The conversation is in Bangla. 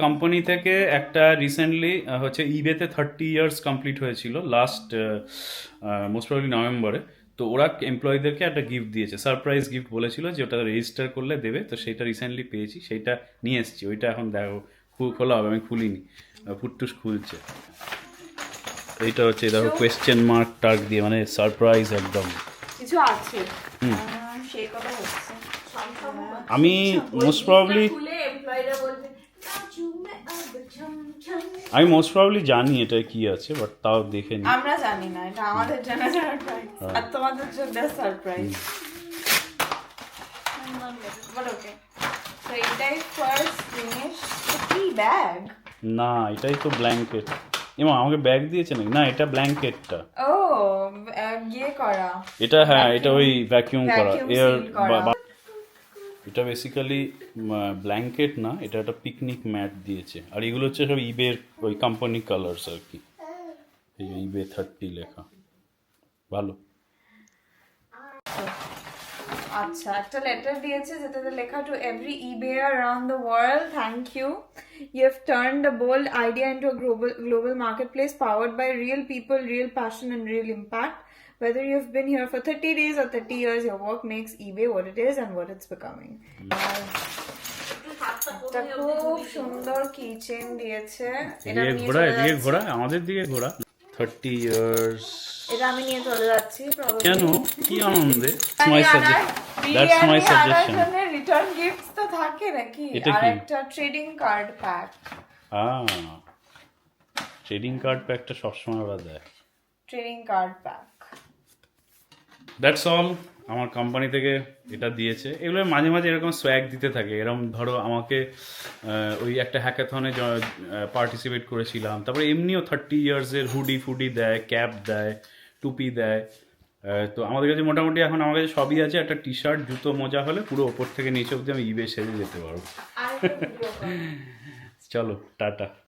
কোম্পানি থেকে একটা রিসেন্টলি হচ্ছে ইবেতে 30 ইয়ার্স কমপ্লিট হয়েছিল লাস্ট মোস্ট প্রবাবলি নভেম্বরে। তো ওরা এমপ্লয়ীদেরকে একটা গিফট দিয়েছে, সারপ্রাইজ গিফট বলেছিল যে ওটা রেজিস্টার করলে দেবে। তো সেইটা রিসেন্টলি পেয়েছি, সেইটা নিয়ে এসেছি। ওইটা এখন দেখো খোলা হবে, আমি খুলিনি, ফুটটুস খুলছে। এইটা হচ্ছে দেখো কোয়েশ্চেন মার্ক টার্ক দিয়ে, মানে সারপ্রাইজ একদম কিছু আছে। সেই কথা হচ্ছে আমি মোস্ট প্রবাবলি জানি এটা কি আছে, বাট তাও দেখে নি। আমরা জানি না, এটা আমাদের জন্য সারপ্রাইজ আর তোমাদের জন্য সারপ্রাইজ। বাট ওকে, তো এটাই ফার্স্ট জিনিস। কি ব্যাগ? না, এটাই তো ব্ল্যাঙ্কেট। এমা আমাকে ব্যাগ দিয়েছে নাকি? না, এটা ব্ল্যাঙ্কেটটা। ও ইয়ে করা এটা, হ্যাঁ, এটা ওই ভ্যাকিউম করা এয়ার। করা। এটা বেসিক্যালি ব্ল্যাঙ্কেট না, এটা একটা পিকনিক ম্যাট দিয়েছে। আর এগুলো হচ্ছে সব ইবের ওই কোম্পানি কালার্স আর কি। এই যে ইবে 30 লেখা, ভালো। আচ্ছা, একটা লেটার দিয়েছে যেটাতে লেখা to every eBayer around the world, thank you. You have turned a bold idea into a global marketplace powered by real people, real passion and real impact. Whether you've been here for 30 days or 30 years, your work makes eBay what it is and what it's becoming. একটা খুব সুন্দর কিচেন দিয়েছে। এটা এদিকে ঘোরা, এদিকে ঘোরা, আমাদের দিকে ঘোরা। 30 ইয়ার্স। এটা আমি নিয়ে চলে যাচ্ছি। কেন? কি আনন্দে? That's my suggestion. Return gifts তো থাকে নাকি? আর একটা trading card pack. Trading card প্যাকটা সবসময় ওরা দেয়। Trading card pack. That's all. আমার কোম্পানি থেকে এটা দিয়েছে। এগুলো মাঝে মাঝে এরকম সোয়াগ দিতে থাকে। এরকম ধরো আমাকে ওই একটা হ্যাকাথনে পার্টিসিপেট করেছিলাম, তারপরে এমনিও 30 ইয়ার্সের হুডি দেয়, ক্যাপ দেয়, টুপি দেয়। তো আমাদের কাছে মোটামুটি এখন আমার কাছে সবই আছে। একটা টি শার্ট, জুতো, মোজা হলে পুরো ওপর থেকে নিচে অব্দি আমি ইবে সেজে যেতে পারবো। চলো, টাটা।